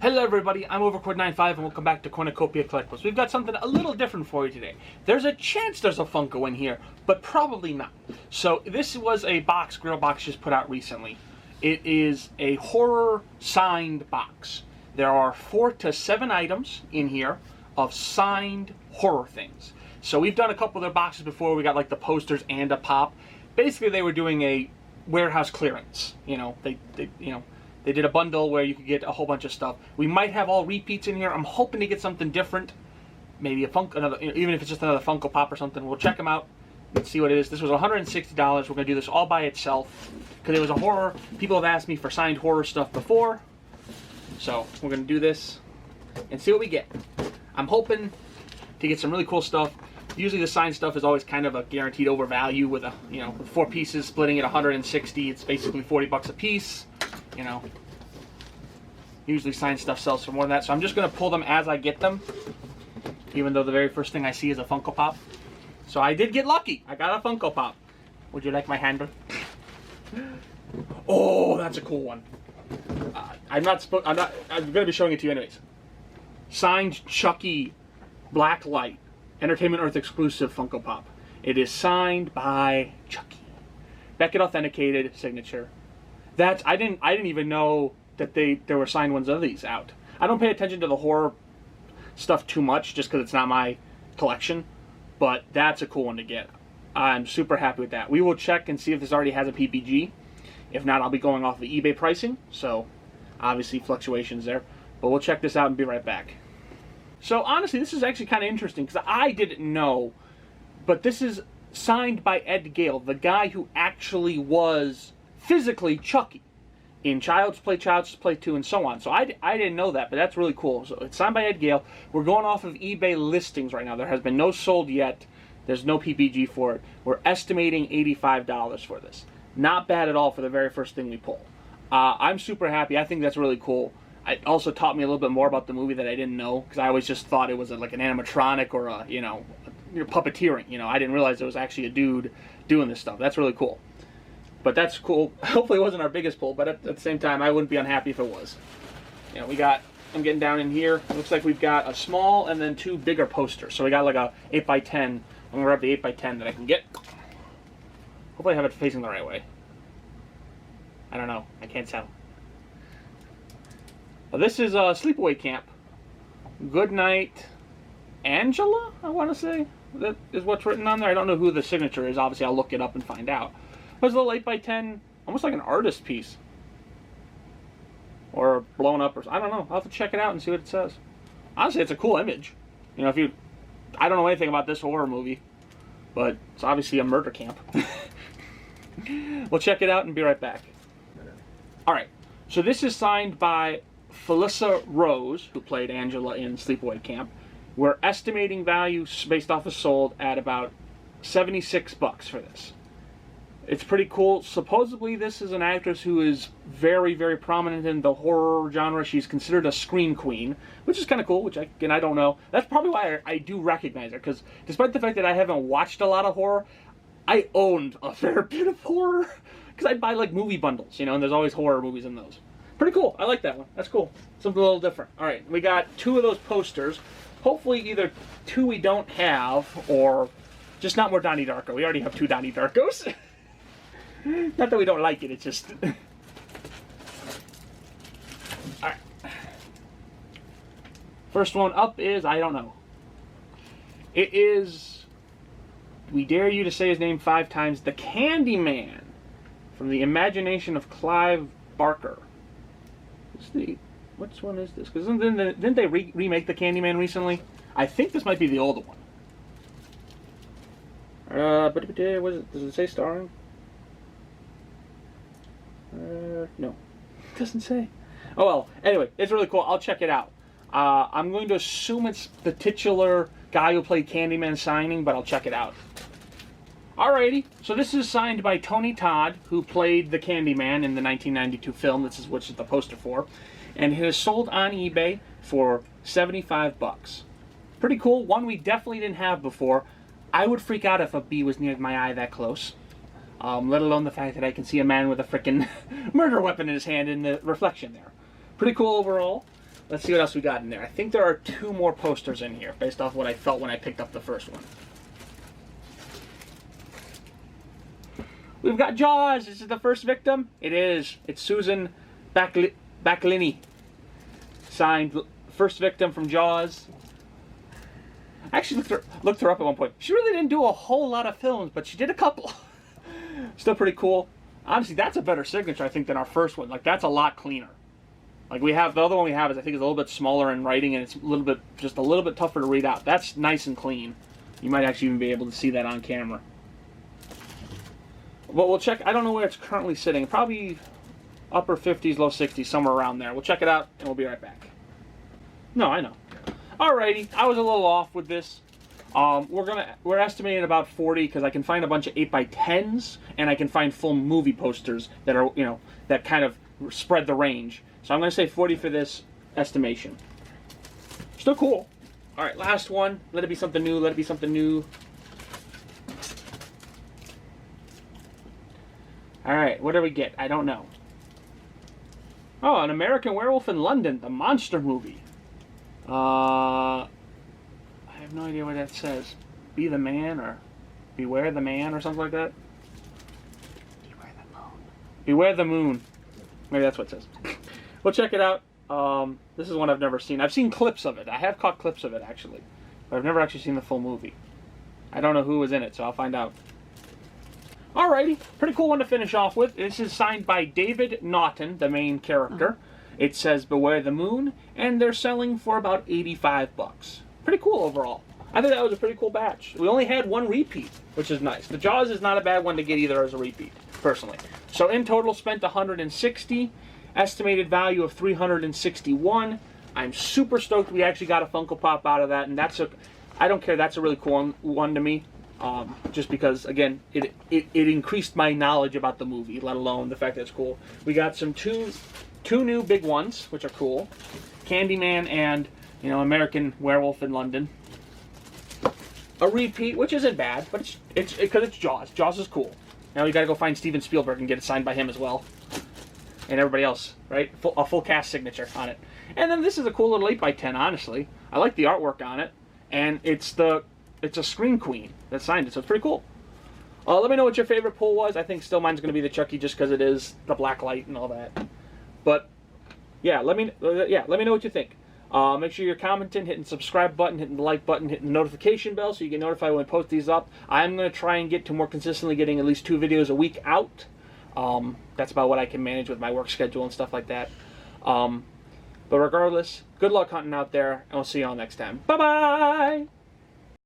Hello everybody, I'm Overcord95 and welcome back to Cornucopia Collectibles. We've got something a little different for you today. There's a chance there's a Funko in here, but probably not. So this was a box GrailBox just put out recently. It is a horror signed box. There are 4 to 7 items in here of signed horror things. So we've done a couple of their boxes before. We got like the posters and a pop. Basically they were doing a warehouse clearance. They did a bundle where you could get a whole bunch of stuff. We might have all repeats in here. I'm hoping to get something different. Maybe a Funko, even if it's just another Funko Pop or something. We'll check them out. Let's see what it is. This was $160. We're going to do this all by itself because it was a horror. People have asked me for signed horror stuff before. So we're going to do this and see what we get. I'm hoping to get some really cool stuff. Usually the signed stuff is always kind of a guaranteed overvalue with with 4 pieces splitting at 160. It's basically 40 bucks a piece. Usually signed stuff sells for more than that, so I'm just going to pull them as I get them, even though the very first thing I see is a Funko Pop. So I did get lucky. I got a Funko Pop. Would you like my handle? Oh, that's a cool one. I'm going to be showing it to you anyways. Signed Chucky Blacklight, Entertainment Earth exclusive Funko Pop. It is signed by Chucky. Beckett authenticated signature. I didn't even know that there were signed ones of these out. I don't pay attention to the horror stuff too much just because it's not my collection, but that's a cool one to get. I'm super happy with that. We will check and see if this already has a PPG. If not, I'll be going off the eBay pricing, so obviously fluctuations there. But we'll check this out and be right back. So honestly, this is actually kind of interesting because I didn't know, but this is signed by Ed Gale, the guy who actually was physically Chucky in Child's Play 2, and so on. So I didn't know that, but that's really cool. So it's signed by Ed Gale. We're going off of eBay listings right now. There has been no sold yet. There's no PPG for it. We're estimating $85 for this. Not bad at all for the very first thing we pull. I'm super happy. I think that's really cool. It also taught me a little bit more about the movie that I didn't know, because I always just thought it was like an animatronic or puppeteering. I didn't realize there was actually a dude doing this stuff. That's really cool. But that's cool. Hopefully it wasn't our biggest pull, but at the same time, I wouldn't be unhappy if it was. I'm getting down in here. It looks like we've got a small and then 2 bigger posters. So we got like a 8x10. I'm going to grab the 8x10 that I can get. Hopefully I have it facing the right way. I don't know. I can't tell. Well, this is Sleepaway Camp. Good Night, Angela, I want to say. That is what's written on there. I don't know who the signature is. Obviously, I'll look it up and find out. It was a little 8x10, almost like an artist piece. Or blown up, or I don't know. I'll have to check it out and see what it says. Honestly, it's a cool image. I don't know anything about this horror movie, but it's obviously a murder camp. We'll check it out and be right back. Alright, so this is signed by Felissa Rose, who played Angela in Sleepaway Camp. We're estimating value based off of sold at about 76 bucks for this. It's pretty cool. Supposedly this is an actress who is very, very prominent in the horror genre. She's considered a scream queen, which is kind of cool, which I don't know. That's probably why I do recognize her, because despite the fact that I haven't watched a lot of horror, I owned a fair bit of horror, because I buy like movie bundles, and there's always horror movies in those. Pretty cool. I like that one. That's cool. Something a little different. All right, we got 2 of those posters. Hopefully either 2 we don't have, or just not more Donnie Darko. We already have 2 Donnie Darkos. Not that we don't like it, it's just... Alright. First one up is, I don't know. It is, we dare you to say his name 5 times, the Candyman, from the imagination of Clive Barker. Which one is this? Because didn't they remake the Candyman recently? I think this might be the older one. What is it? Does it say starring? No. It doesn't say. Oh well, anyway, it's really cool. I'll check it out. I'm going to assume it's the titular guy who played Candyman signing, but I'll check it out. Alrighty, so this is signed by Tony Todd, who played the Candyman in the 1992 film. This is which is the poster for. And it is sold on eBay for 75 bucks. Pretty cool. One we definitely didn't have before. I would freak out if a bee was near my eye that close. Let alone the fact that I can see a man with a frickin' murder weapon in his hand in the reflection there. Pretty cool overall. let's see what else we got in there. I think there are 2 more posters in here, based off what I felt when I picked up the first one. We've got Jaws. This is the first victim. It is. It's Susan Backlini. Signed, first victim from Jaws. I actually looked her up at one point. She really didn't do a whole lot of films, but she did a couple. Still pretty cool. Honestly, that's a better signature, I think, than our first one. Like, that's a lot cleaner. Like, we have, the other one we have is, I think, is a little bit smaller in writing, and it's just a little bit tougher to read out. That's nice and clean. You might actually even be able to see that on camera. But we'll check. I don't know where it's currently sitting. Probably upper 50s, low 60s, somewhere around there. We'll check it out, and we'll be right back. No, I know. Alrighty, I was a little off with this. We're estimating about 40 because I can find a bunch of 8x10s and I can find full movie posters that are, that kind of spread the range. So I'm going to say 40 for this estimation. Still cool. All right, last one. Let it be something new. Let it be something new. All right, what do we get? I don't know. Oh, An American Werewolf in London, the monster movie. I have no idea what that says. Be the man or beware the man or something like that. Beware the moon. Beware the moon. Maybe that's what it says. We'll check it out. This is one I've never seen. I've seen clips of it. I have caught clips of it actually, but I've never actually seen the full movie. I don't know who was in it, so I'll find out. Alrighty, pretty cool one to finish off with. This is signed by David Naughton, the main character. It says Beware the Moon, and they're selling for about 85 bucks. Pretty cool overall. I think that was a pretty cool batch. We only had 1 repeat, which is nice. The Jaws is not a bad one to get either as a repeat, personally. So in total, spent 160, estimated value of 361. I'm super stoked we actually got a Funko Pop out of that, and I don't care, that's a really cool one to me. Just because, again, it increased my knowledge about the movie, let alone the fact that it's cool. We got some two new big ones, which are cool. Candyman and, American Werewolf in London. A repeat, which isn't bad, but it's because it's Jaws. Jaws is cool. Now we got to go find Steven Spielberg and get it signed by him as well, and everybody else, right? A full cast signature on it. And then this is a cool little 8x10. Honestly, I like the artwork on it, and it's a Scream Queen that signed it, so it's pretty cool. Let me know what your favorite pull was. I think still mine's going to be the Chucky, just because it is the black light and all that. But yeah, let me know what you think. Make sure you're commenting, hitting the subscribe button, hitting the like button, hitting the notification bell so you get notified when I post these up. I'm going to try and get to more consistently getting at least 2 videos a week out. That's about what I can manage with my work schedule and stuff like that. But regardless, good luck hunting out there, and we'll see you all next time. Bye-bye!